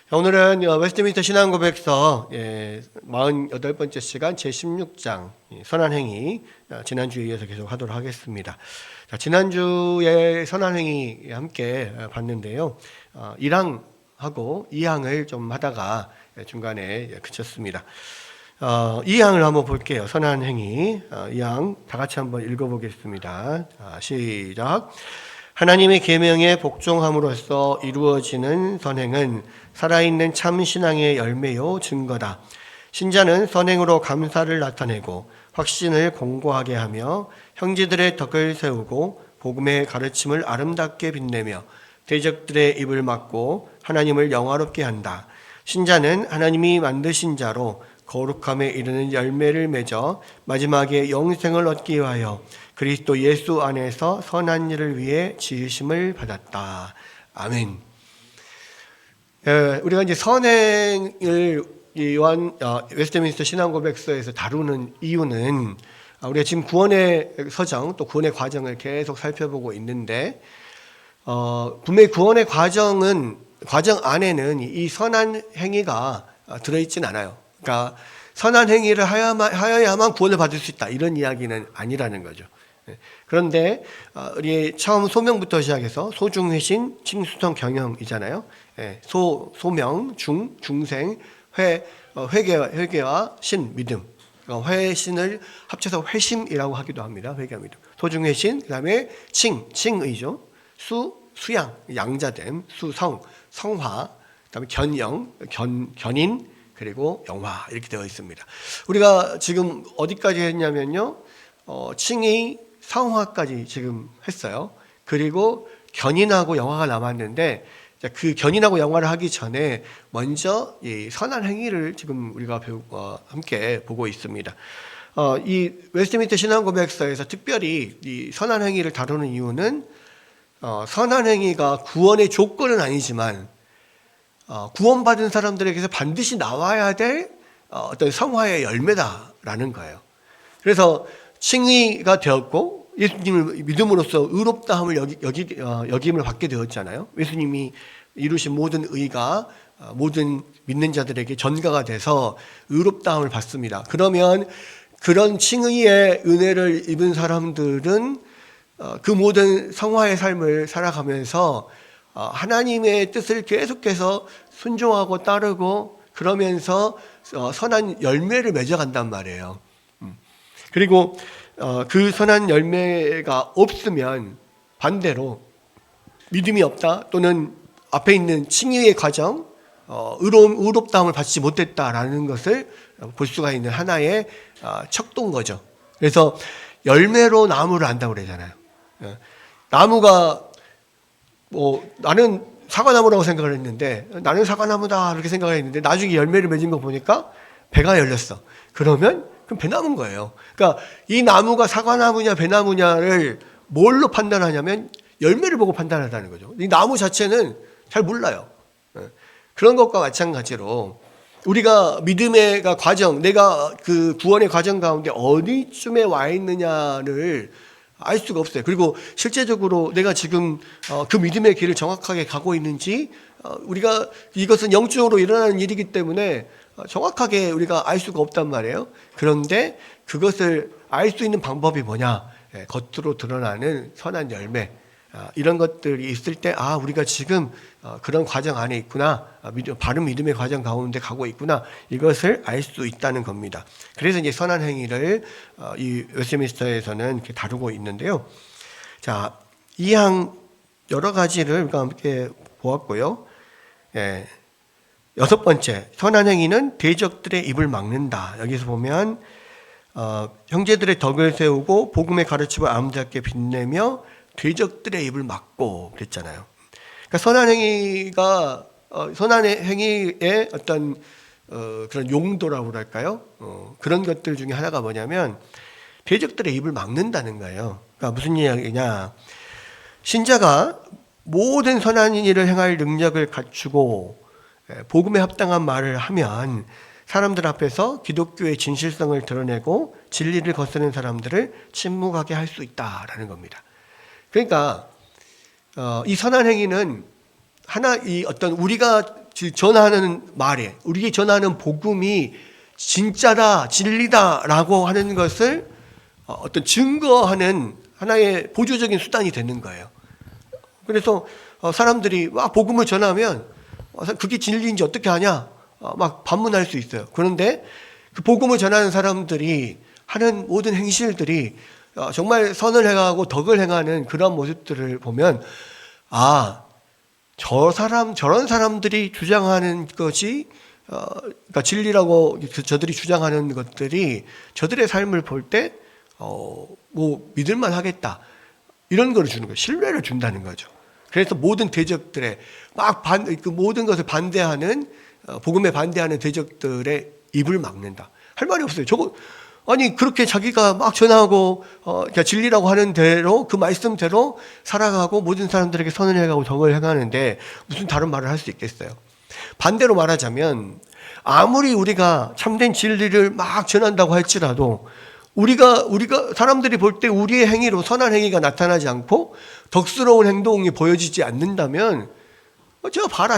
오늘은 웨스트민스터 신앙고백서 48번째 시간 제16장 선한행위 지난주에 이어서 계속 하도록 하겠습니다. 자, 지난주에 선한행위 함께 봤는데요. 1항하고 2항을 좀 하다가 중간에 그쳤습니다. 2항을 한번 볼게요. 선한행위 2항 다 같이 한번 읽어보겠습니다. 시작. 하나님의 계명에 복종함으로써 이루어지는 선행은 살아있는 참 신앙의 열매요 증거다. 신자는 선행으로 감사를 나타내고 확신을 공고하게 하며 형제들의 덕을 세우고 복음의 가르침을 아름답게 빛내며 대적들의 입을 막고 하나님을 영화롭게 한다. 신자는 하나님이 만드신 자로 거룩함에 이르는 열매를 맺어 마지막에 영생을 얻기 위하여 그리스도 예수 안에서 선한 일을 위해 지으심을 받았다. 아멘. 우리가 이제 선행을 웨스트민스터 신앙고백서에서 다루는 이유는 우리가 지금 구원의 서정 또 구원의 과정을 계속 살펴보고 있는데 분명히 구원의 과정 안에는 이 선한 행위가 들어있진 않아요. 그러니까 선한 행위를 하여야만 구원을 받을 수 있다 이런 이야기는 아니라는 거죠. 그런데 우리 처음 소명부터 시작해서 소중회신, 칭수성, 경영이잖아요. 소명, 중생, 회개와 신, 믿음. 회신을 합쳐서 회심이라고 하기도 합니다. 회개와 믿음. 소중회신, 그 다음에 칭의죠. 수양, 양자됨, 성화, 그 다음에 견영, 견인, 그리고 영화 이렇게 되어 있습니다. 우리가 지금 어디까지 했냐면요. 칭의, 성화까지 지금 했어요. 그리고 견인하고 영화가 남았는데 그 견인하고 영화를 하기 전에 먼저 이 선한 행위를 지금 우리가 함께 보고 있습니다. 이 웨스트민스터 신앙고백서에서 특별히 이 선한 행위를 다루는 이유는 선한 행위가 구원의 조건은 아니지만 구원받은 사람들에게서 반드시 나와야 될 어떤 성화의 열매다라는 거예요. 그래서 칭의가 되었고 예수님을 믿음으로써 의롭다함을 여김을 받게 되었잖아요. 예수님이 이루신 모든 의가 모든 믿는 자들에게 전가가 돼서 의롭다함을 받습니다. 그러면 그런 칭의의 은혜를 입은 사람들은 그 모든 성화의 삶을 살아가면서 하나님의 뜻을 계속해서 순종하고 따르고 그러면서 선한 열매를 맺어간단 말이에요. 그리고 그 선한 열매가 없으면 반대로 믿음이 없다 또는 앞에 있는 칭의의 과정, 의롭다함을 받지 못했다라는 것을 볼 수가 있는 하나의 척도인 거죠. 그래서 열매로 나무를 안다고 그러잖아요. 나무가 나는 사과나무라고 생각을 했는데 나는 사과나무다 이렇게 생각을 했는데 나중에 열매를 맺은 거 보니까 배가 열렸어. 그러면 그럼 배나무인 거예요. 그러니까 이 나무가 사과나무냐 배나무냐를 뭘로 판단하냐면 열매를 보고 판단한다는 거죠. 이 나무 자체는 잘 몰라요. 그런 것과 마찬가지로 우리가 믿음의 과정, 내가 그 구원의 과정 가운데 어디쯤에 와 있느냐를 알 수가 없어요. 그리고 실제적으로 내가 지금 그 믿음의 길을 정확하게 가고 있는지 우리가 이것은 영적으로 일어나는 일이기 때문에 정확하게 우리가 알 수가 없단 말이에요. 그런데 그것을 알 수 있는 방법이 뭐냐? 겉으로 드러나는 선한 열매. 이런 것들이 있을 때 우리가 지금 그런 과정 안에 있구나. 바른 믿음의 과정 가운데 가고 있구나. 이것을 알 수 있다는 겁니다. 그래서 이제 선한 행위를 이 웨스트민스터에서는 이렇게 다루고 있는데요. 자, 이 항 여러 가지를 우리가 함께 보았고요. 6번째, 선한 행위는 대적들의 입을 막는다. 여기서 보면 형제들의 덕을 세우고 복음의 가르침을 아름답게 빛내며 대적들의 입을 막고 그랬잖아요. 그러니까 선한 행위의 어떤 그런 용도라고 할까요? 그런 것들 중에 하나가 뭐냐면 대적들의 입을 막는다는 거예요. 그러니까 무슨 이야기냐? 신자가 모든 선한 일을 행할 능력을 갖추고 복음에 합당한 말을 하면 사람들 앞에서 기독교의 진실성을 드러내고 진리를 거스르는 사람들을 침묵하게 할 수 있다라는 겁니다. 그러니까 이 선한 행위는 이 어떤 우리가 전하는 말에, 우리에게 전하는 복음이 진짜다, 진리다라고 하는 것을 어떤 증거하는 하나의 보조적인 수단이 되는 거예요. 그래서 사람들이 막 복음을 전하면 그게 진리인지 어떻게 하냐 막 반문할 수 있어요. 그런데 그 복음을 전하는 사람들이 하는 모든 행실들이 정말 선을 행하고 덕을 행하는 그런 모습들을 보면 저런 사람들이 주장하는 것이 그러니까 진리라고 저들이 주장하는 것들이 저들의 삶을 볼 때 뭐 믿을만 하겠다 이런 걸 주는 거예요. 신뢰를 준다는 거죠. 그래서 모든 대적들의 그 모든 것을 반대하는 복음에 반대하는 대적들의 입을 막는다. 할 말이 없어요. 아니 그렇게 자기가 막 전하고 그러니까 진리라고 하는 대로 그 말씀대로 살아가고 모든 사람들에게 선을 행하고 덕을 행하는데 무슨 다른 말을 할 수 있겠어요? 반대로 말하자면 아무리 우리가 참된 진리를 막 전한다고 할지라도 우리가 사람들이 볼 때 우리의 행위로 선한 행위가 나타나지 않고 덕스러운 행동이 보여지지 않는다면 저 봐라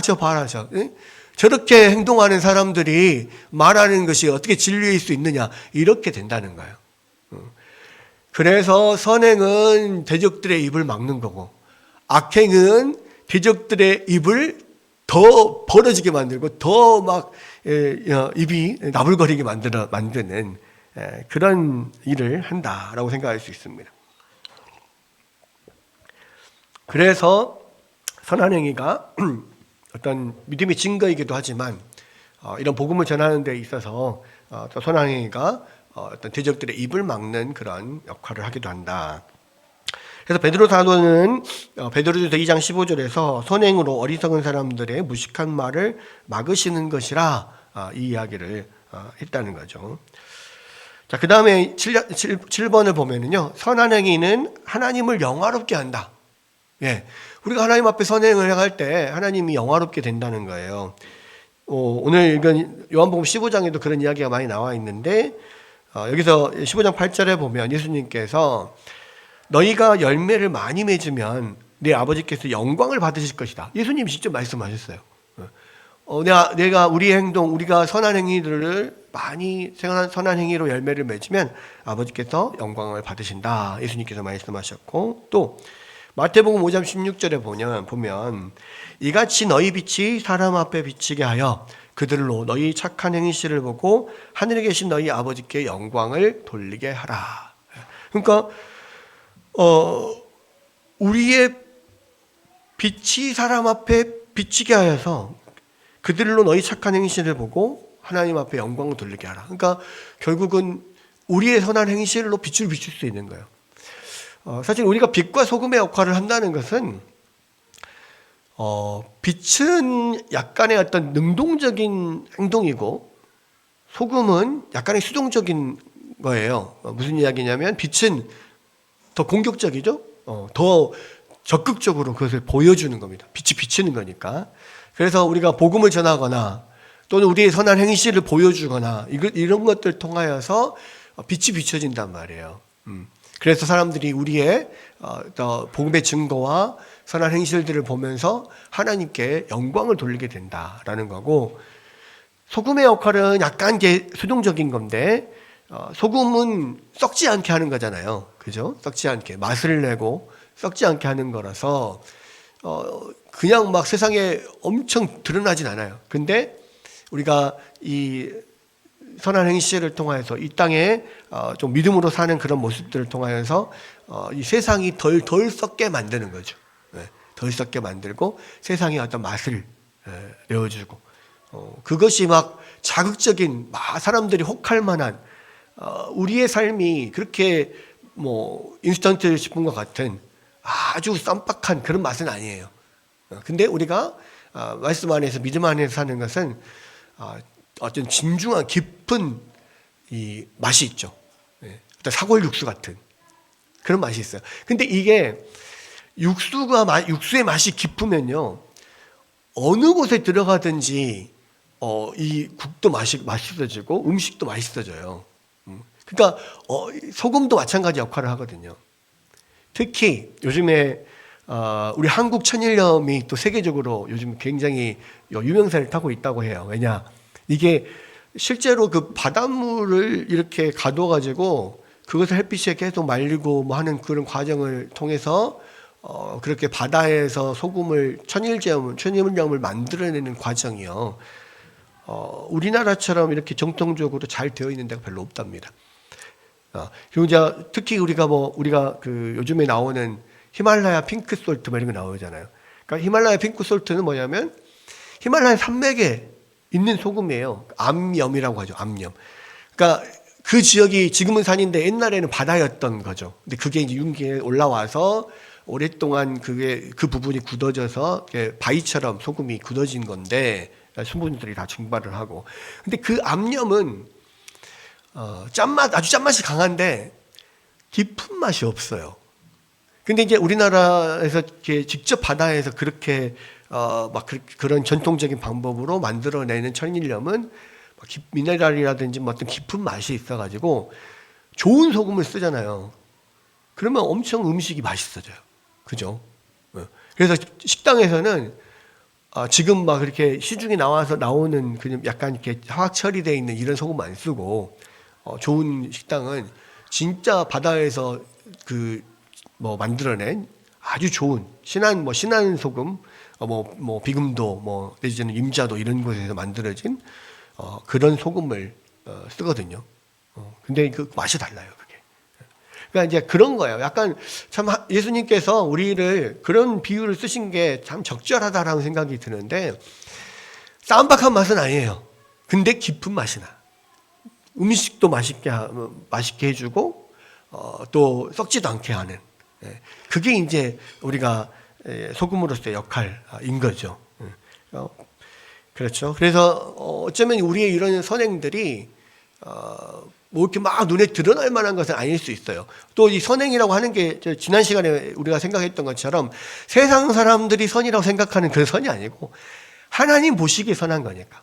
저렇게 행동하는 사람들이 말하는 것이 어떻게 진리일 수 있느냐 이렇게 된다는 거예요. 그래서 선행은 대적들의 입을 막는 거고 악행은 대적들의 입을 더 벌어지게 만들고 더 막 입이 나불거리게 만드는 그런 일을 한다라고 생각할 수 있습니다. 그래서 선한 행위가 어떤 믿음의 증거이기도 하지만 이런 복음을 전하는 데 있어서 또 선한 행위가 어떤 대적들의 입을 막는 그런 역할을 하기도 한다. 그래서 베드로 사도는 베드로전서 2장 15절에서 선행으로 어리석은 사람들의 무식한 말을 막으시는 것이라 이 이야기를 했다는 거죠. 자, 그 다음에 7번을 보면은요, 선한 행위는 하나님을 영화롭게 한다. 예. 우리가 하나님 앞에 선행을 행할 때 하나님이 영화롭게 된다는 거예요. 오늘 읽은 요한복음 15장에도 그런 이야기가 많이 나와 있는데, 여기서 15장 8절에 보면 예수님께서 너희가 열매를 많이 맺으면 내 아버지께서 영광을 받으실 것이다. 예수님이 직접 말씀하셨어요. 내가 우리의 행동, 우리가 선한 행위들을 많이 선한 행위로 열매를 맺으면 아버지께서 영광을 받으신다. 예수님께서 말씀하셨고, 또 마태복음 5장 16절에 보면 이같이 너희 빛이 사람 앞에 비치게 하여 그들로 너희 착한 행실을 보고 하늘에 계신 너희 아버지께 영광을 돌리게 하라. 그러니까 우리의 빛이 사람 앞에 비치게 하여서 그들로 너희 착한 행실을 보고 하나님 앞에 영광을 돌리게 하라. 그러니까 결국은 우리의 선한 행실로 빛을 비출 수 있는 거예요. 사실 우리가 빛과 소금의 역할을 한다는 것은 빛은 약간의 어떤 능동적인 행동이고 소금은 약간의 수동적인 거예요. 무슨 이야기냐면 빛은 더 공격적이죠. 더 적극적으로 그것을 보여주는 겁니다. 빛이 비치는 거니까. 그래서 우리가 복음을 전하거나 또는 우리의 선한 행실을 보여주거나 이런 것들을 통하여서 빛이 비춰진단 말이에요. 그래서 사람들이 우리의 복음의 증거와 선한 행실들을 보면서 하나님께 영광을 돌리게 된다라는 거고, 소금의 역할은 약간 수동적인 건데 소금은 썩지 않게 하는 거잖아요. 그죠? 썩지 않게 맛을 내고 썩지 않게 하는 거라서 그냥 막 세상에 엄청 드러나진 않아요. 근데 우리가 이 선한 행실을 통하여서 이 땅에 좀 믿음으로 사는 그런 모습들을 통하여서 이 세상이 덜 썩게 만드는 거죠. 덜 썩게 만들고 세상에 어떤 맛을 내어주고 그것이 막 자극적인 사람들이 혹할 만한 우리의 삶이 그렇게 뭐 인스턴트 식품과 같은 아주 쌈박한 그런 맛은 아니에요. 근데 우리가 말씀 안에서 믿음 안에서 사는 것은 어떤 진중한 깊은 이 맛이 있죠. 어떤 사골 육수 같은 그런 맛이 있어요. 근데 이게 육수의 맛이 깊으면요 어느 곳에 들어가든지 이 국도 맛있어지고 음식도 맛있어져요. 그러니까 소금도 마찬가지 역할을 하거든요. 특히 요즘에 우리 한국 천일염이 또 세계적으로 요즘 굉장히 유명세를 타고 있다고 해요. 왜냐? 이게 실제로 그 바닷물을 이렇게 가둬가지고 그것을 햇빛에 계속 말리고 뭐 하는 그런 과정을 통해서 그렇게 바다에서 소금을 천일염을 만들어내는 과정이요. 우리나라처럼 이렇게 정통적으로 잘 되어 있는 데가 별로 없답니다. 그리고 이제 특히 우리가 그 요즘에 나오는 히말라야 핑크 솔트 뭐 이런 거 나오잖아요. 그러니까 히말라야 핑크 솔트는 뭐냐면 히말라야 산맥에 있는 소금이에요. 암염이라고 하죠. 암염. 그러니까 그 지역이 지금은 산인데 옛날에는 바다였던 거죠. 근데 그게 이제 윤기에 올라와서 오랫동안 그 부분이 굳어져서 바위처럼 소금이 굳어진 건데 수분들이 다 증발을 하고. 근데 그 암염은 아주 짠맛이 강한데 깊은 맛이 없어요. 근데 이제 우리나라에서 이렇게 직접 바다에서 그렇게 그런 전통적인 방법으로 만들어내는 천일염은 미네랄이라든지 어떤 깊은 맛이 있어가지고 좋은 소금을 쓰잖아요. 그러면 엄청 음식이 맛있어져요. 그죠? 그래서 식당에서는 지금 막 그렇게 시중에 나와서 나오는 그냥 약간 이렇게 화학 처리되어 있는 이런 소금 안 쓰고 좋은 식당은 진짜 바다에서 만들어낸 아주 좋은 신한 소금, 비금도, 내지는 임자도 이런 곳에서 만들어진 그런 소금을 쓰거든요. 근데 그 맛이 달라요, 그게. 그러니까 이제 그런 거예요. 약간 참 예수님께서 우리를 그런 비유를 쓰신 게 참 적절하다라는 생각이 드는데 쌈박한 맛은 아니에요. 근데 깊은 맛이 나. 음식도 맛있게 해주고 또 썩지도 않게 하는. 그게 이제 우리가 소금으로서의 역할인 거죠. 그렇죠. 그래서 어쩌면 우리의 이런 선행들이 뭐 이렇게 막 눈에 드러날 만한 것은 아닐 수 있어요. 또 이 선행이라고 하는 게 지난 시간에 우리가 생각했던 것처럼 세상 사람들이 선이라고 생각하는 그 선이 아니고 하나님 보시기에 선한 거니까.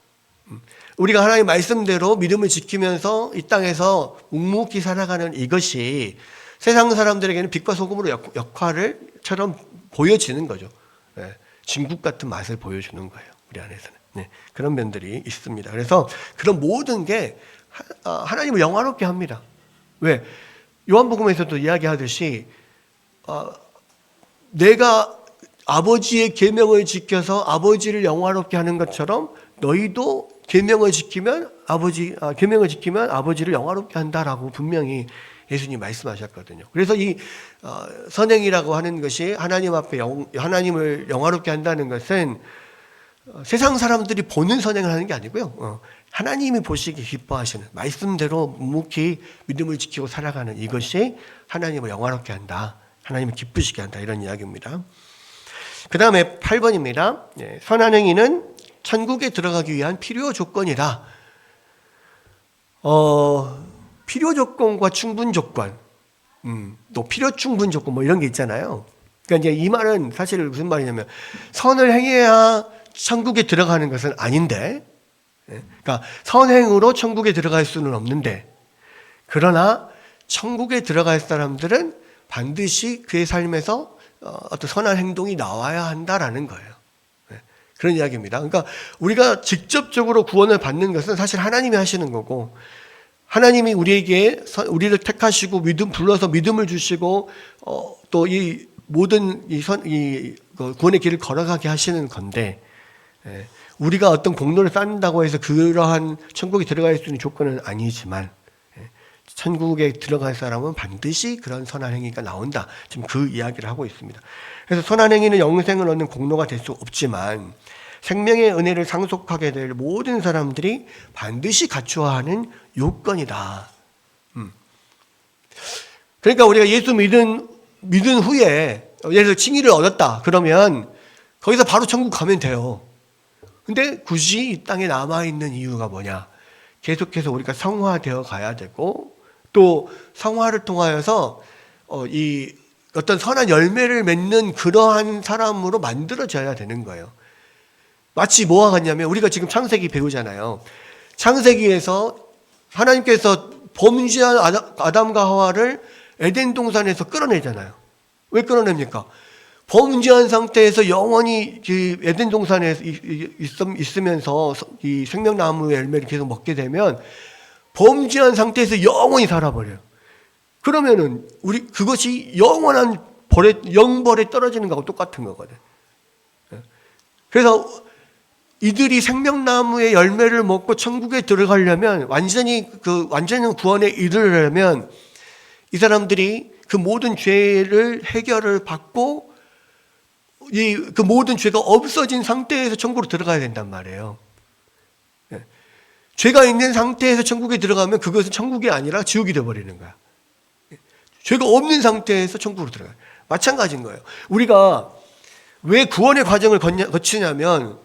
우리가 하나님 말씀대로 믿음을 지키면서 이 땅에서 묵묵히 살아가는 이것이 세상 사람들에게는 빛과 소금으로 역할을처럼 보여지는 거죠. 진국 같은 맛을 보여주는 거예요. 우리 안에서는. 그런 면들이 있습니다. 그래서 그런 모든 게 하나님을 영화롭게 합니다. 왜? 요한복음에서도 이야기하듯이 내가 아버지의 계명을 지켜서 아버지를 영화롭게 하는 것처럼 너희도 계명을 지키면 아버지를 영화롭게 한다라고 분명히 예수님이 말씀하셨거든요. 그래서 이 선행이라고 하는 것이 하나님 앞에 하나님을 영화롭게 한다는 것은 세상 사람들이 보는 선행을 하는 게 아니고요. 하나님이 보시기 기뻐하시는 말씀대로 묵묵히 믿음을 지키고 살아가는 이것이 하나님을 영화롭게 한다. 하나님을 기쁘시게 한다. 이런 이야기입니다. 그 다음에 8번입니다. 선한 행위는 천국에 들어가기 위한 필요 조건이다. 필요 조건과 충분 조건, 또 필요 충분 조건 뭐 이런 게 있잖아요. 그러니까 이제 이 말은 사실 무슨 말이냐면 선을 행해야 천국에 들어가는 것은 아닌데, 그러니까 선행으로 천국에 들어갈 수는 없는데, 그러나 천국에 들어갈 사람들은 반드시 그의 삶에서 어떤 선한 행동이 나와야 한다라는 거예요. 그런 이야기입니다. 그러니까 우리가 직접적으로 구원을 받는 것은 사실 하나님이 하시는 거고, 하나님이 우리를 택하시고 불러서 믿음을 주시고 또 이 모든 구원의 길을 걸어가게 하시는 건데, 우리가 어떤 공로를 쌓는다고 해서 그러한 천국에 들어갈 수 있는 조건은 아니지만 천국에 들어갈 사람은 반드시 그런 선한 행위가 나온다. 지금 그 이야기를 하고 있습니다. 그래서 선한 행위는 영생을 얻는 공로가 될 수 없지만 생명의 은혜를 상속하게 될 모든 사람들이 반드시 갖춰야 하는 요건이다. 그러니까 우리가 예수 믿은 후에 예를 들어 칭의를 얻었다. 그러면 거기서 바로 천국 가면 돼요. 근데 굳이 이 땅에 남아있는 이유가 뭐냐? 계속해서 우리가 성화되어 가야 되고 또 성화를 통하여서 이 어떤 선한 열매를 맺는 그러한 사람으로 만들어져야 되는 거예요. 마치 뭐와 같냐면 우리가 지금 창세기 배우잖아요. 창세기에서 하나님께서 범죄한 아담과 하와를 에덴 동산에서 끌어내잖아요. 왜 끌어냅니까? 범죄한 상태에서 영원히 그 에덴 동산에 있으면서 이 생명나무의 열매를 계속 먹게 되면 범죄한 상태에서 영원히 살아버려요. 그러면은 우리 그것이 영원한 영벌에 떨어지는 거하고 똑같은 거거든. 그래서 이들이 생명나무의 열매를 먹고 천국에 들어가려면 완전히 구원에 이르려면 이 사람들이 그 모든 죄를 해결을 받고 그 모든 죄가 없어진 상태에서 천국으로 들어가야 된단 말이에요. 죄가 있는 상태에서 천국에 들어가면 그것은 천국이 아니라 지옥이 되어버리는 거야. 죄가 없는 상태에서 천국으로 들어가요. 마찬가지인 거예요. 우리가 왜 구원의 과정을 거치냐면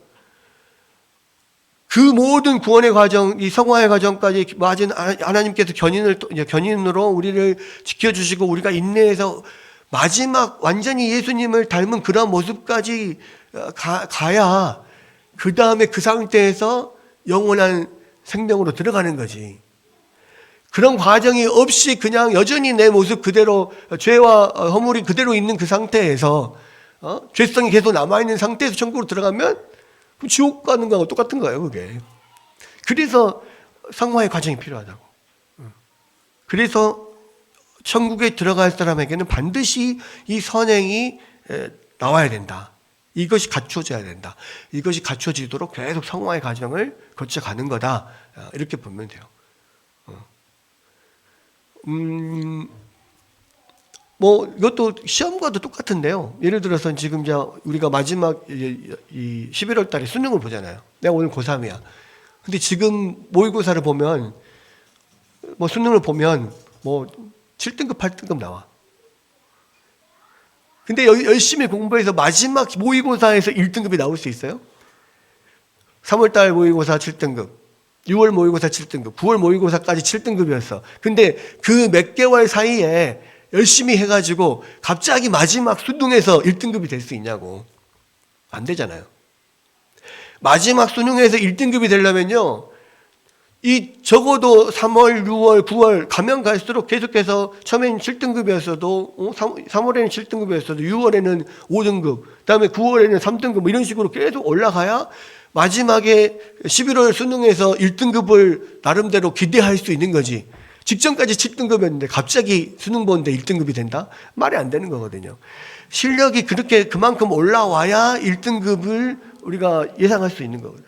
그 모든 구원의 과정, 이 성화의 과정까지 맞은 하나님께서 견인으로 우리를 지켜주시고 우리가 인내해서 마지막 완전히 예수님을 닮은 그런 모습까지 가야 그 다음에 그 상태에서 영원한 생명으로 들어가는 거지. 그런 과정이 없이 그냥 여전히 내 모습 그대로 죄와 허물이 그대로 있는 그 상태에서 죄성이 계속 남아있는 상태에서 천국으로 들어가면 지옥 가는 거하고 똑같은 거예요, 그게. 그래서 성화의 과정이 필요하다고. 그래서 천국에 들어갈 사람에게는 반드시 이 선행이 나와야 된다. 이것이 갖춰져야 된다. 이것이 갖춰지도록 계속 성화의 과정을 거쳐가는 거다. 이렇게 보면 돼요. 이것도 시험과도 똑같은데요. 예를 들어서 지금 우리가 마지막 이 11월 달에 수능을 보잖아요. 내가 오늘 고3이야. 근데 지금 모의고사를 보면, 수능을 보면 7등급, 8등급 나와. 근데 열심히 공부해서 마지막 모의고사에서 1등급이 나올 수 있어요? 3월달 모의고사 7등급, 6월 모의고사 7등급, 9월 모의고사까지 7등급이었어. 근데 그 몇 개월 사이에 열심히 해가지고 갑자기 마지막 수능에서 1등급이 될 수 있냐고. 안 되잖아요. 마지막 수능에서 1등급이 되려면요, 적어도 3월, 6월, 9월 가면 갈수록 계속해서 처음에는 7등급이었어도 3월에는 7등급이었어도 6월에는 5등급, 그다음에 9월에는 3등급 이런 식으로 계속 올라가야 마지막에 11월 수능에서 1등급을 나름대로 기대할 수 있는 거지. 직전까지 7등급이었는데 갑자기 수능 보는데 1등급이 된다? 말이 안 되는 거거든요. 실력이 그만큼 올라와야 1등급을 우리가 예상할 수 있는 거거든요.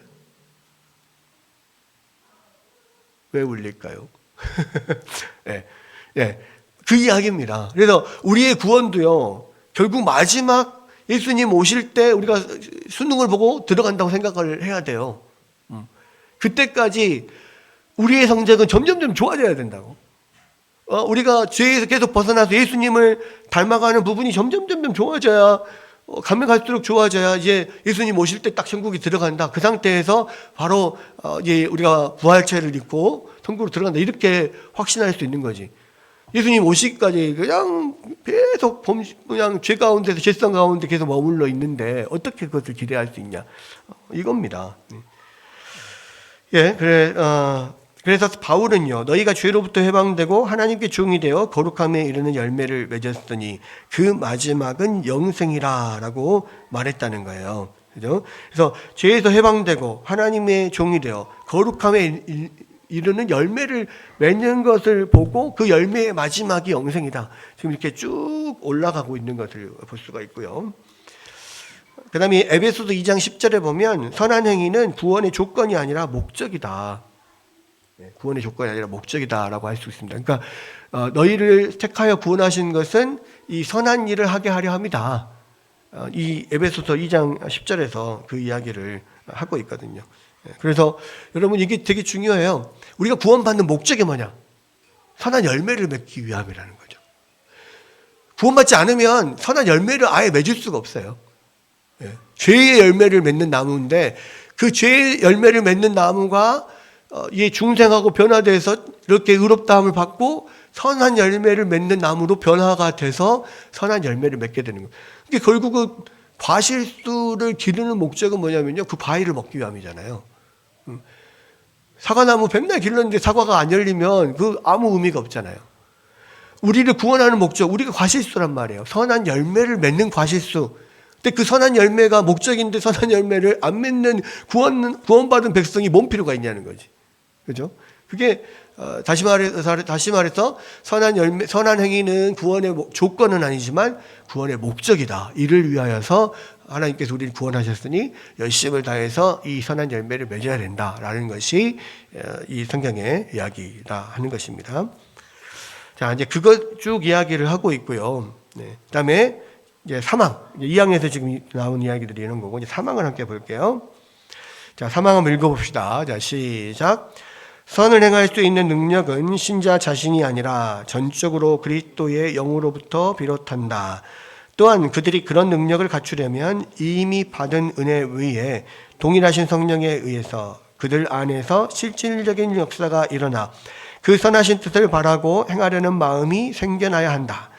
왜 울릴까요? 네. 그 이야기입니다. 그래서 우리의 구원도요, 결국 마지막 예수님 오실 때 우리가 수능을 보고 들어간다고 생각을 해야 돼요. 그때까지 우리의 성적은 점점점 좋아져야 된다고. 우리가 죄에서 계속 벗어나서 예수님을 닮아가는 부분이 점점 좋아져야, 가면 갈수록 좋아져야 이제 예수님 오실 때 딱 천국에 들어간다. 그 상태에서 바로 이제 우리가 부활체를 입고 천국으로 들어간다. 이렇게 확신할 수 있는 거지. 예수님 오시기까지 그냥 계속 그냥 죄 가운데서 죄성 가운데 계속 머물러 있는데 어떻게 그것을 기대할 수 있냐. 이겁니다. 그래서 바울은요, 너희가 죄로부터 해방되고 하나님께 종이 되어 거룩함에 이르는 열매를 맺었으니 그 마지막은 영생이라 라고 말했다는 거예요. 그죠? 그래서 죄에서 해방되고 하나님의 종이 되어 거룩함에 이르는 열매를 맺는 것을 보고 그 열매의 마지막이 영생이다. 지금 이렇게 쭉 올라가고 있는 것을 볼 수가 있고요. 그 다음에 에베소서 2장 10절에 보면 선한 행위는 구원의 조건이 아니라 목적이다. 구원의 조건이 아니라 목적이다라고 할 수 있습니다. 그러니까 너희를 택하여 구원하신 것은 이 선한 일을 하게 하려 합니다. 이 에베소서 2장 10절에서 그 이야기를 하고 있거든요. 그래서 여러분 이게 되게 중요해요. 우리가 구원받는 목적이 뭐냐? 선한 열매를 맺기 위함이라는 거죠. 구원받지 않으면 선한 열매를 아예 맺을 수가 없어요. 죄의 열매를 맺는 나무인데 그 죄의 열매를 맺는 나무가 이게 중생하고 변화돼서 이렇게 의롭다함을 받고 선한 열매를 맺는 나무로 변화가 돼서 선한 열매를 맺게 되는 거예요. 이게 결국은 과실수를 기르는 목적은 뭐냐면요, 그 과일을 먹기 위함이잖아요. 사과나무 백날 길렀는데 사과가 안 열리면 그 아무 의미가 없잖아요. 우리를 구원하는 목적, 우리가 과실수란 말이에요. 선한 열매를 맺는 과실수. 근데 그 선한 열매가 목적인데 선한 열매를 안 맺는 구원받은 백성이 뭔 필요가 있냐는 거지. 그죠? 그게 다시 말해서 선한 열매, 선한 행위는 구원의 조건은 아니지만 구원의 목적이다. 이를 위하여서 하나님께서 우리를 구원하셨으니 열심을 다해서 이 선한 열매를 맺어야 된다라는 것이 이 성경의 이야기다 하는 것입니다. 자, 이제 그것 쭉 이야기를 하고 있고요. 네. 그다음에 이제 사망. 2항에서 지금 나온 이야기들이 이런 거고, 이제 사망을 함께 볼게요. 자, 사망 한번 읽어봅시다. 자, 시작. 선을 행할 수 있는 능력은 신자 자신이 아니라 전적으로 그리스도의 영으로부터 비롯한다. 또한 그들이 그런 능력을 갖추려면 이미 받은 은혜에 의해 동일하신 성령에 의해서 그들 안에서 실질적인 역사가 일어나 그 선하신 뜻을 바라고 행하려는 마음이 생겨나야 한다.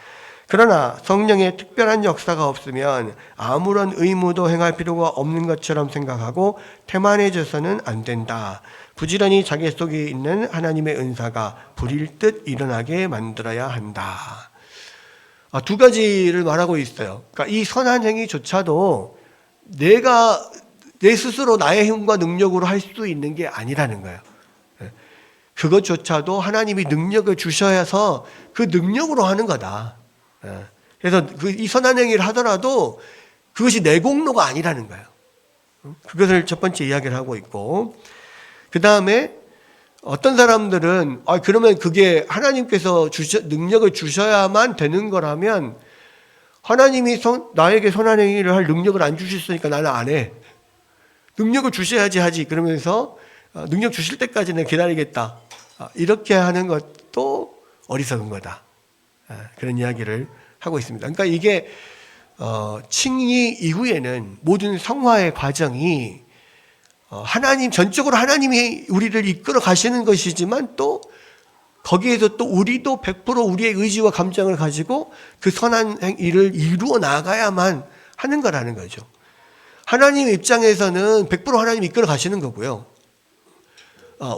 그러나 성령의 특별한 역사가 없으면 아무런 의무도 행할 필요가 없는 것처럼 생각하고 태만해져서는 안 된다. 부지런히 자기 속에 있는 하나님의 은사가 불일 듯 일어나게 만들어야 한다. 두 가지를 말하고 있어요. 그러니까 이 선한 행위조차도 내가 내 스스로 나의 힘과 능력으로 할 수 있는 게 아니라는 거예요. 그것조차도 하나님이 능력을 주셔서 그 능력으로 하는 거다. 그래서 이 선한 행위를 하더라도 그것이 내 공로가 아니라는 거예요. 그것을 첫 번째 이야기를 하고 있고, 그 다음에 어떤 사람들은 그러면 그게 하나님께서 능력을 주셔야만 되는 거라면 하나님이 나에게 선한 행위를 할 능력을 안 주셨으니까 나는 안 해. 능력을 주셔야지 하지. 그러면서 능력 주실 때까지는 기다리겠다. 이렇게 하는 것도 어리석은 거다. 그런 이야기를 하고 있습니다. 그러니까 이게 칭의 이후에는 모든 성화의 과정이 전적으로 하나님이 우리를 이끌어 가시는 것이지만 또 거기에서 또 우리도 100% 우리의 의지와 감정을 가지고 그 선한 일을 이루어 나가야만 하는 거라는 거죠. 하나님 입장에서는 100% 하나님이 이끌어 가시는 거고요.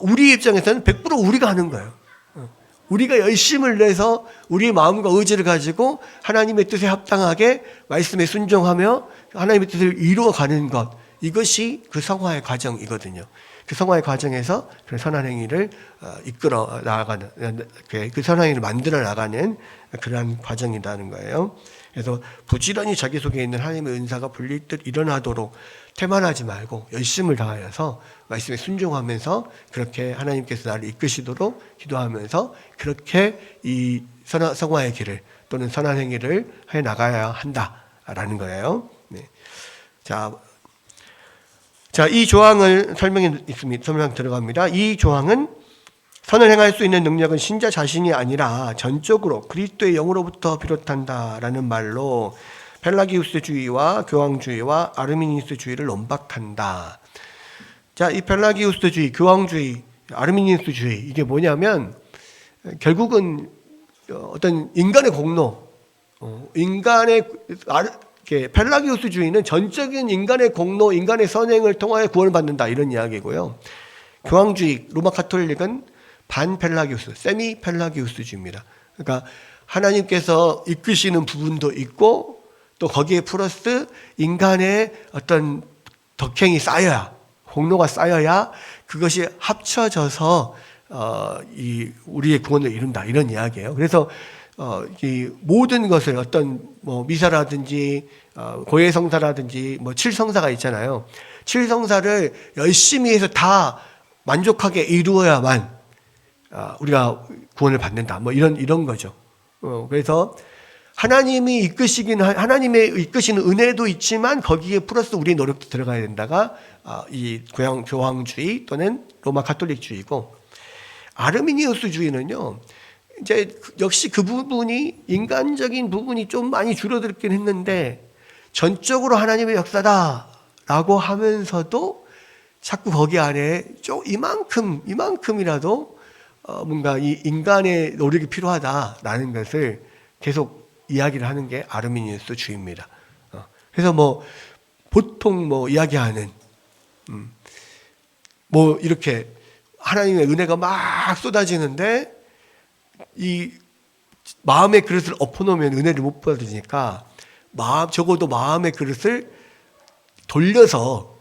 우리 입장에서는 100% 우리가 하는 거예요. 우리가 열심을 내서 우리의 마음과 의지를 가지고 하나님의 뜻에 합당하게 말씀에 순종하며 하나님의 뜻을 이루어가는 것, 이것이 그 성화의 과정이거든요. 그 성화의 과정에서 그 선한 행위를 이끌어 나가는, 그 선한 행위를 만들어 나가는 그러한 과정이라는 거예요. 그래서 부지런히 자기 속에 있는 하나님의 은사가 불릴 듯 일어나도록 태만하지 말고 열심을 다하여서 말씀에 순종하면서 그렇게 하나님께서 나를 이끄시도록 기도하면서 그렇게 이 성화의 길을 또는 선한 행위를 해 나가야 한다라는 거예요. 네. 자, 이 조항을 설명 들어갑니다. 이 조항은 선을 행할 수 있는 능력은 신자 자신이 아니라 전적으로 그리스도의 영으로부터 비롯한다라는 말로 펠라기우스주의와 교황주의와 아르미니우스주의를 논박한다. 자, 이 펠라기우스주의, 교황주의, 아르미니우스주의, 이게 뭐냐면 결국은 어떤 인간의 공로, 펠라기우스주의는 전적인 인간의 공로, 인간의 선행을 통하여 구원을 받는다, 이런 이야기고요. 교황주의, 로마 카톨릭은 반펠라기우스, 세미 펠라기우스주의입니다. 그러니까 하나님께서 이끄시는 부분도 있고 또 거기에 플러스 인간의 어떤 덕행이 쌓여야, 공로가 쌓여야 그것이 합쳐져서 우리의 구원을 이룬다, 이런 이야기예요. 그래서 이 모든 것을 어떤 미사라든지 고해성사라든지 칠성사가 있잖아요. 칠성사를 열심히 해서 다 만족하게 이루어야만 우리가 구원을 받는다. 이런 거죠. 그래서 하나님의 이끄시는 은혜도 있지만 거기에 플러스 우리의 노력도 들어가야 된다가 이 교황주의 또는 로마 카톨릭주의고, 아르미니우스주의는요, 이제 역시 그 부분이 인간적인 부분이 좀 많이 줄어들긴 했는데 전적으로 하나님의 역사다라고 하면서도 자꾸 거기 안에 좀 이만큼이라도 뭔가 이 인간의 노력이 필요하다라는 것을 계속 이야기를 하는 게 아르미니우스주의입니다. 그래서 보통 이야기하는 이렇게 하나님의 은혜가 막 쏟아지는데 이 마음의 그릇을 엎어놓으면 은혜를 못 받으니까 적어도 마음의 그릇을 돌려서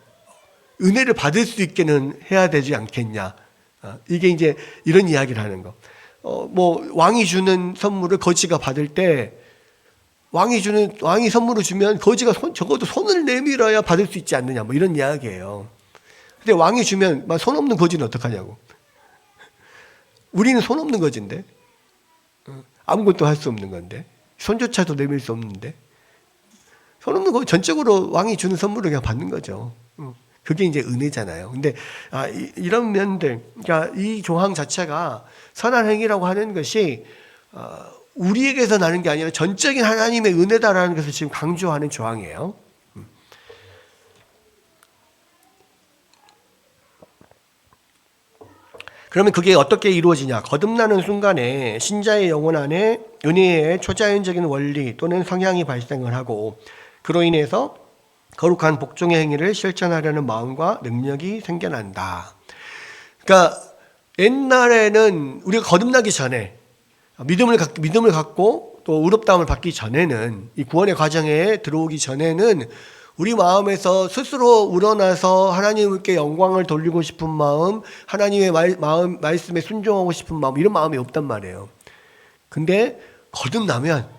은혜를 받을 수 있게는 해야 되지 않겠냐. 이게 이제 이런 이야기를 하는 거. 뭐 왕이 주는 선물을 거지가 받을 때 왕이 선물을 주면 거지가 적어도 손을 내밀어야 받을 수 있지 않느냐. 뭐 이런 이야기예요. 근데 왕이 주면 손 없는 거지는 어떡하냐고. 우리는 손 없는 거지인데 아무것도 할 수 없는 건데 손조차도 내밀 수 없는데 손 없는 거 전적으로 왕이 주는 선물을 그냥 받는 거죠. 그게 이제 은혜잖아요. 근데 이런 면들, 그러니까 이 조항 자체가 선한 행위라고 하는 것이 우리에게서 나는 게 아니라 전적인 하나님의 은혜다라는 것을 지금 강조하는 조항이에요. 그러면 그게 어떻게 이루어지냐? 거듭나는 순간에 신자의 영혼 안에 은혜의 초자연적인 원리 또는 성향이 발생을 하고 그로 인해서 거룩한 복종의 행위를 실천하려는 마음과 능력이 생겨난다. 그러니까 옛날에는 우리가 거듭나기 전에 믿음을 갖고 또 의롭다함을 받기 전에는 이 구원의 과정에 들어오기 전에는 우리 마음에서 스스로 우러나서 하나님께 영광을 돌리고 싶은 마음, 하나님의 말씀에 순종하고 싶은 마음, 이런 마음이 없단 말이에요. 근데 거듭나면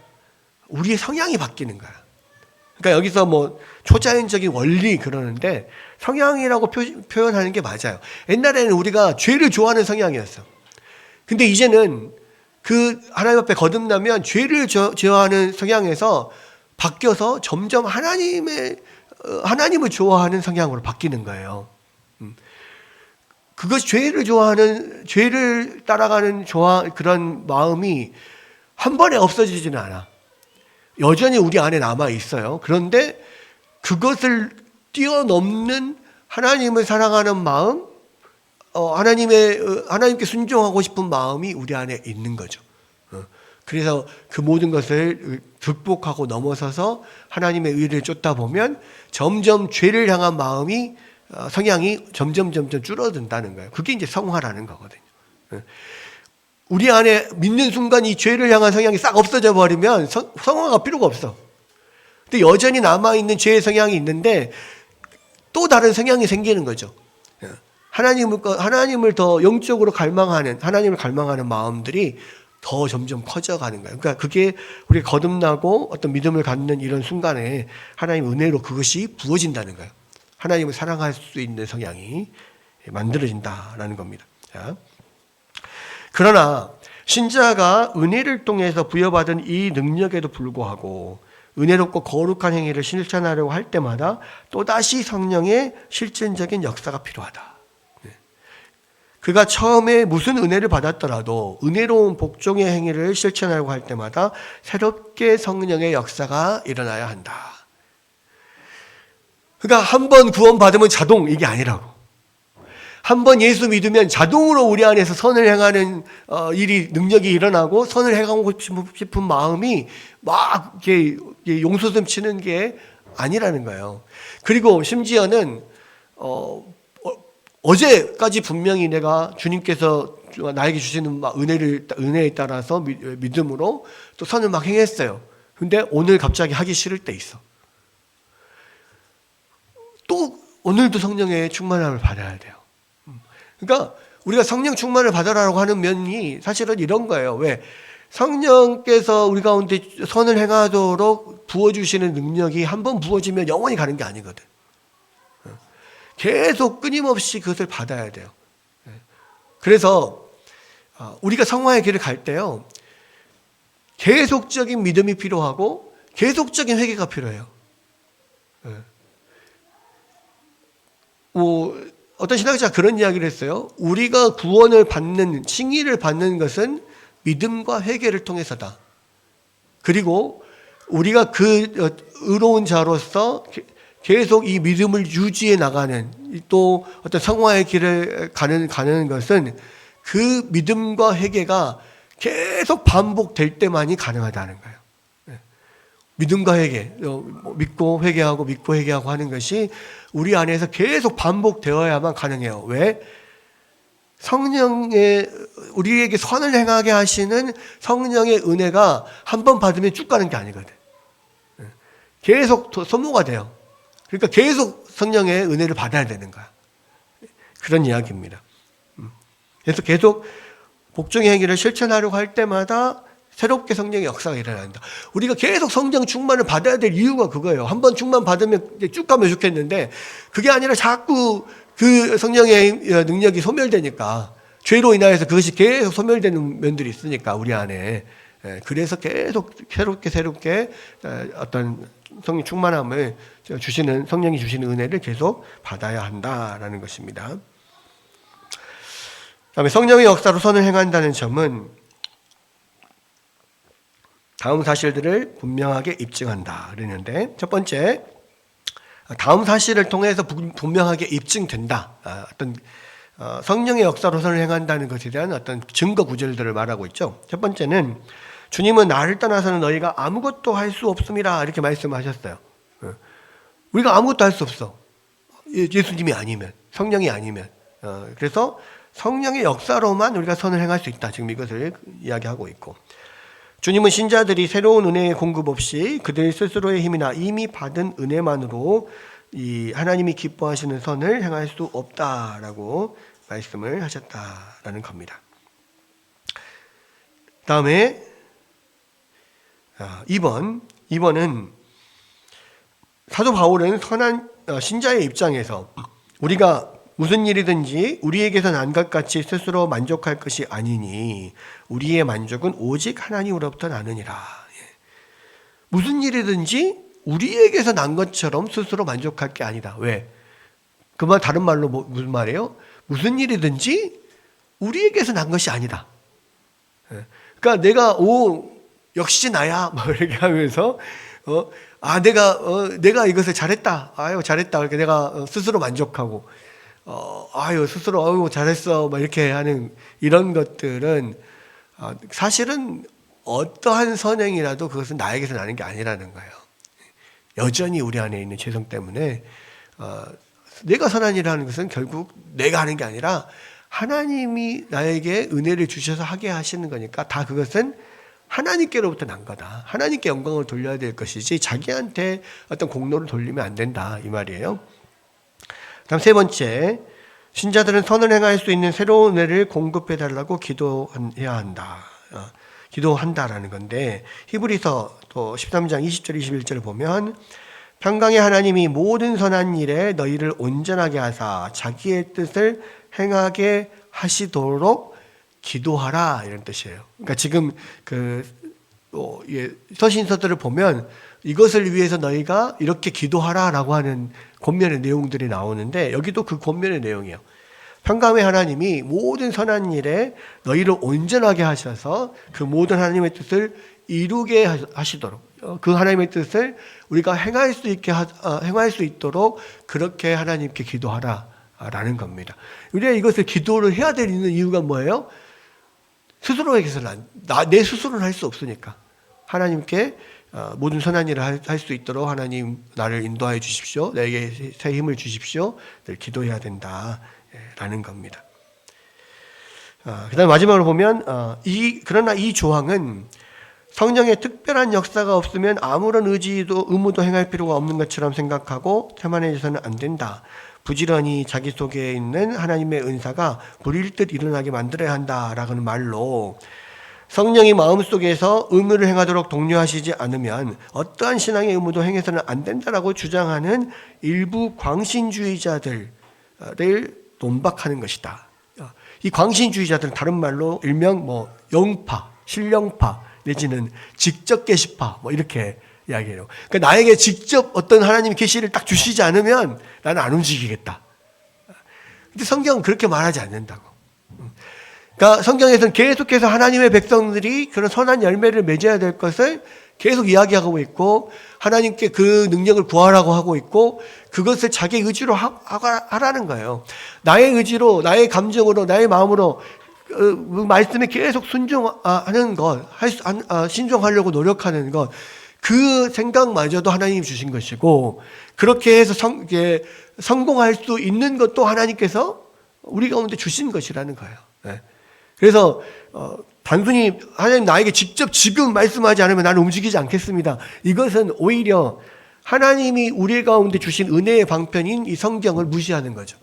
우리의 성향이 바뀌는 거야. 그러니까 여기서 뭐 초자연적인 원리 그러는데 성향이라고 표현하는 게 맞아요. 옛날에는 우리가 죄를 좋아하는 성향이었어. 근데 이제는 그 하나님 앞에 거듭나면 죄를 좋아하는 성향에서 바뀌어서 점점 하나님을 좋아하는 성향으로 바뀌는 거예요. 그것이 죄를 따라가는 그런 마음이 한 번에 없어지지는 않아. 여전히 우리 안에 남아 있어요. 그런데 그것을 뛰어넘는 하나님을 사랑하는 마음, 하나님께 순종하고 싶은 마음이 우리 안에 있는 거죠. 그래서 그 모든 것을 극복하고 넘어서서 하나님의 의를 쫓다 보면 점점 죄를 향한 성향이 점점 줄어든다는 거예요. 그게 이제 성화라는 거거든요. 우리 안에 믿는 순간 이 죄를 향한 성향이 싹 없어져 버리면 성화가 필요가 없어. 근데 여전히 남아있는 죄의 성향이 있는데 또 다른 성향이 생기는 거죠. 하나님을 더 영적으로 하나님을 갈망하는 마음들이 더 점점 커져가는 거예요. 그러니까 그게 우리가 거듭나고 어떤 믿음을 갖는 이런 순간에 하나님 은혜로 그것이 부어진다는 거예요. 하나님을 사랑할 수 있는 성향이 만들어진다라는 겁니다. 자. 그러나 신자가 은혜를 통해서 부여받은 이 능력에도 불구하고 은혜롭고 거룩한 행위를 실천하려고 할 때마다 또다시 성령의 실천적인 역사가 필요하다. 그가 처음에 무슨 은혜를 받았더라도 은혜로운 복종의 행위를 실천하려고 할 때마다 새롭게 성령의 역사가 일어나야 한다. 그러니까 한 번 구원받으면 이게 아니라고. 한 번 예수 믿으면 자동으로 우리 안에서 선을 행하는 능력이 일어나고 선을 행하고 싶은 마음이 막 이렇게 용솟음 치는 게 아니라는 거예요. 그리고 심지어는 어제까지 분명히 내가 주님께서 나에게 주시는 은혜에 따라서 믿음으로 또 선을 막 행했어요. 근데 오늘 갑자기 하기 싫을 때 있어. 또 오늘도 성령의 충만함을 받아야 돼요. 그러니까 우리가 성령 충만을 받아라고 하는 면이 사실은 이런 거예요. 왜? 성령께서 우리 가운데 선을 행하도록 부어주시는 능력이 한번 부어지면 영원히 가는 게 아니거든. 계속 끊임없이 그것을 받아야 돼요. 그래서 우리가 성화의 길을 갈 때요, 계속적인 믿음이 필요하고 계속적인 회개가 필요해요. 어떤 신학자가 그런 이야기를 했어요. 우리가 구원을 받는, 칭의를 받는 것은 믿음과 회개를 통해서다. 그리고 우리가 그 의로운 자로서 계속 이 믿음을 유지해 나가는, 또 어떤 성화의 길을 가는 것은 그 믿음과 회개가 계속 반복될 때만이 가능하다는 거예요. 믿음과 회개, 믿고 회개하고 하는 것이 우리 안에서 계속 반복되어야만 가능해요. 왜? 성령의 우리에게 선을 행하게 하시는 성령의 은혜가 한 번 받으면 쭉 가는 게 아니거든. 계속 소모가 돼요. 그러니까 계속 성령의 은혜를 받아야 되는 거야. 그런 이야기입니다. 그래서 계속 복종의 행위를 실천하려고 할 때마다 새롭게 성령의 역사가 일어난다. 우리가 계속 성령 충만을 받아야 될 이유가 그거예요. 한 번 충만 받으면 쭉 가면 좋겠는데 그게 아니라 자꾸 그 성령의 능력이 소멸되니까 죄로 인하여서 그것이 계속 소멸되는 면들이 있으니까 우리 안에. 그래서 계속 새롭게 어떤 성령 충만함을 주시는 성령이 주시는 은혜를 계속 받아야 한다라는 것입니다. 그다음에 성령의 역사로 선을 행한다는 점은 다음 사실들을 분명하게 입증한다 그러는데, 첫 번째, 다음 사실을 통해서 분명하게 입증된다. 어떤 성령의 역사로 선을 행한다는 것에 대한 어떤 증거 구절들을 말하고 있죠. 첫 번째는 주님은 나를 떠나서는 너희가 아무것도 할 수 없음이라 이렇게 말씀하셨어요. 우리가 아무것도 할 수 없어. 예수님이 아니면, 성령이 아니면. 그래서 성령의 역사로만 우리가 선을 행할 수 있다. 지금 이것을 이야기하고 있고, 주님은 신자들이 새로운 은혜의 공급 없이 그들 스스로의 힘이나 이미 받은 은혜만으로 이 하나님이 기뻐하시는 선을 행할 수 없다라고 말씀을 하셨다라는 겁니다. 다음에 2번은 사도 바울은 선한 신자의 입장에서 우리가 무슨 일이든지 우리에게서 난 것 같이 스스로 만족할 것이 아니니 우리의 만족은 오직 하나님으로부터 나느니라. 무슨 일이든지 우리에게서 난 것처럼 스스로 만족할 게 아니다. 왜? 그 말 다른 말로 무슨 말이에요? 무슨 일이든지 우리에게서 난 것이 아니다. 그러니까 내가 역시 나야 뭐 이렇게 하면서 내가 이것을 잘했다. 잘했다. 이렇게 내가 스스로 만족하고 스스로 잘했어 막 이렇게 하는 이런 것들은 사실은 어떠한 선행이라도 그것은 나에게서 나는 게 아니라는 거예요. 여전히 우리 안에 있는 죄성 때문에 내가 선한 일을 하는 것은 결국 내가 하는 게 아니라 하나님이 나에게 은혜를 주셔서 하게 하시는 거니까 다 그것은 하나님께로부터 난 거다. 하나님께 영광을 돌려야 될 것이지 자기한테 어떤 공로를 돌리면 안 된다 이 말이에요. 다음 세 번째, 신자들은 선을 행할 수 있는 새로운 은혜를 공급해 달라고 기도해야 한다. 기도한다라는 건데, 히브리서 또 13장 20절 21절을 보면 평강의 하나님이 모든 선한 일에 너희를 온전하게 하사 자기의 뜻을 행하게 하시도록 기도하라 이런 뜻이에요. 그러니까 지금 서신서들을 보면 이것을 위해서 너희가 이렇게 기도하라라고 하는 권면의 내용들이 나오는데 여기도 그 권면의 내용이에요. 평강의 하나님이 모든 선한 일에 너희를 온전하게 하셔서 그 모든 하나님의 뜻을 이루게 하시도록, 그 하나님의 뜻을 우리가 행할 수 있도록 그렇게 하나님께 기도하라라는 겁니다. 우리가 이것을 기도를 해야 되는 이유가 뭐예요? 스스로에게서는 내 스스로는 할 수 없으니까 하나님께 모든 선한 일을 할 수 있도록 하나님 나를 인도하여 주십시오. 내게 새 힘을 주십시오. 늘 기도해야 된다라는 겁니다. 그다음 마지막으로 보면 그러나 이 조항은 성령의 특별한 역사가 없으면 아무런 의무도 행할 필요가 없는 것처럼 생각하고 태만해져서는 안 된다. 부지런히 자기 속에 있는 하나님의 은사가 불일 듯 일어나게 만들어야 한다라는 말로 성령이 마음속에서 의무를 행하도록 독려하시지 않으면 어떠한 신앙의 의무도 행해서는 안 된다라고 주장하는 일부 광신주의자들을 논박하는 것이다. 이 광신주의자들은 다른 말로 일명 영파, 신령파 내지는 직접 계시파 이렇게 이야기해요. 그러니까 나에게 직접 어떤 하나님의 계시를 딱 주시지 않으면 나는 안 움직이겠다. 근데 성경은 그렇게 말하지 않는다고. 그러니까 성경에서는 계속해서 하나님의 백성들이 그런 선한 열매를 맺어야 될 것을 계속 이야기하고 있고 하나님께 그 능력을 구하라고 하고 있고 그것을 자기 의지로 하라는 거예요. 나의 의지로, 나의 감정으로, 나의 마음으로 그 말씀에 계속 순종하는 것, 신종하려고 노력하는 것, 그 생각마저도 하나님이 주신 것이고 그렇게 해서 성공할 수 있는 것도 하나님께서 우리 가운데 주신 것이라는 거예요. 예. 그래서 단순히 하나님 나에게 직접 지금 말씀하지 않으면 나는 움직이지 않겠습니다. 이것은 오히려 하나님이 우리 가운데 주신 은혜의 방편인 이 성경을 무시하는 거죠.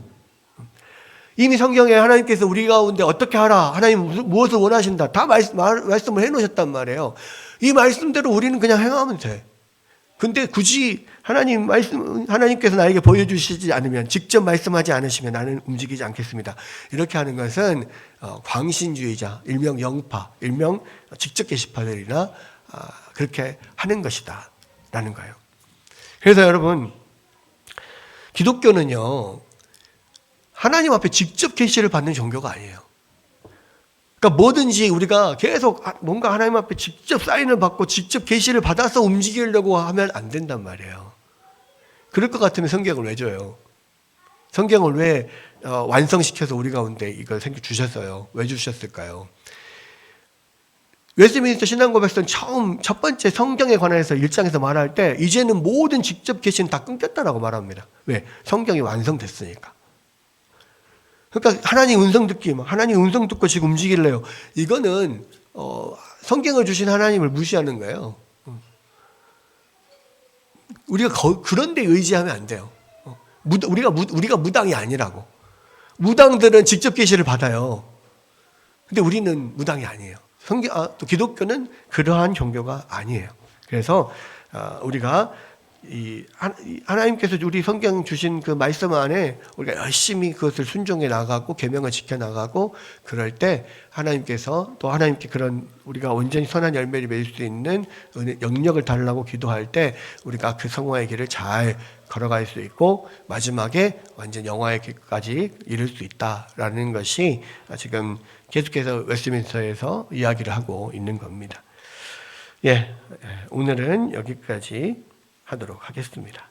이미 성경에 하나님께서 우리 가운데 어떻게 하라, 하나님 무엇을 원하신다, 다 말씀을 해놓으셨단 말이에요. 이 말씀대로 우리는 그냥 행하면 돼. 근데 굳이 하나님께서 나에게 보여주시지 않으면, 직접 말씀하지 않으시면 나는 움직이지 않겠습니다. 이렇게 하는 것은 광신주의자, 일명 영파, 일명 직접 계시파들이나 그렇게 하는 것이다 라는 거예요. 그래서 여러분, 기독교는요, 하나님 앞에 직접 계시를 받는 종교가 아니에요. 그러니까 뭐든지 우리가 계속 뭔가 하나님 앞에 직접 사인을 받고 직접 계시를 받아서 움직이려고 하면 안 된단 말이에요. 그럴 것 같으면 성경을 왜 줘요? 성경을 왜 완성시켜서 우리 가운데 이걸 주셨어요? 왜 주셨을까요? 웨스트민스터 신앙고백서는 첫 번째 성경에 관해서 1장에서 말할 때 이제는 모든 직접 계시는 다 끊겼다라고 말합니다. 왜? 성경이 완성됐으니까. 그러니까 하나님 음성 듣고 지금 움직일래요. 이거는 성경을 주신 하나님을 무시하는 거예요. 우리가 그런 데 의지하면 안 돼요. 우리가 무당이 아니라고. 무당들은 직접 계시를 받아요. 근데 우리는 무당이 아니에요. 또 기독교는 그러한 종교가 아니에요. 그래서 우리가 하나님께서 우리 성경 주신 그 말씀 안에 우리가 열심히 그것을 순종해 나가고 계명을 지켜 나가고 그럴 때 하나님께서 또 하나님께 그런 우리가 온전히 선한 열매를 맺을 수 있는 영역을 달라고 기도할 때 우리가 그 성화의 길을 잘 걸어갈 수 있고 마지막에 완전 영화의 길까지 이룰 수 있다라는 것이 지금 계속해서 웨스트민스터에서 이야기를 하고 있는 겁니다. 오늘은 여기까지 하도록 하겠습니다.